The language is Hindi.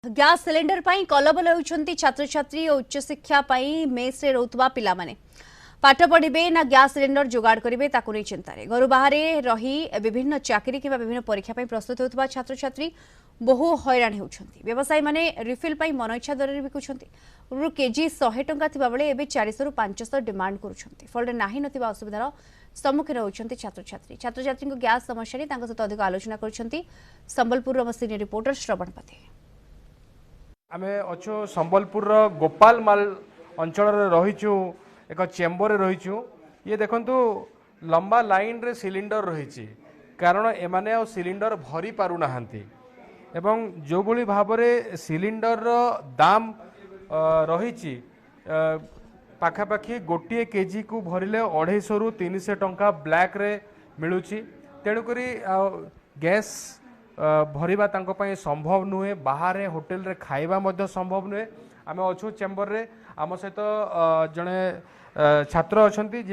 गैस सिलेंडर पाई कलबल होउछंती छात्र छात्री और उच्च शिक्षा पाई मेस रे रहउतबा पिला माने पाठ पढ़े ना गैस सिलेंडर जोगाड़ करेंगे ताकू नहीं चिंतार घर बाहर रही विभिन्न चाकरी कि विभिन्न परीक्षा प्रस्तुत होता छात्र छात्री बहु हैरान होती व्यवसायी माने रिफिल पाई मन इच्छा दर में बिकुंट केजी 100 टंका थिबा बेले एबे 400 रु 500 डिमांड करुछंती फल नाही नथिबा असुविधार सम्मुखीन होउछंती छात्र छात्री गैस समस्या नहीं सहित अधिक आलोचना करुछंती संबलपुर आम सीनियर रिपोर्टर श्रवण पति आमे अच्छो संबलपुर गोपाल माल अंचल रहीचु एक चेम्बर रहीचु ये देखंतु लंबा लाइन रे सिलिंडर रही कारण एमाने आ सिलिंडर भरी पारु नाहंती एवं जो भली भाव रे सिलिंडर रो दाम रही पाखापाखि गोटे केजी को भरिले 250 रु 300 टंका ब्लैक रे मिलुची तेणुकरी गैस भरिबा तांको पई संभव नुहे बाहर होटेल रे खाइबा मध्य संभव नुहे आमे अछु चेम्बर रे आम सहित जड़े छात्र अच्छा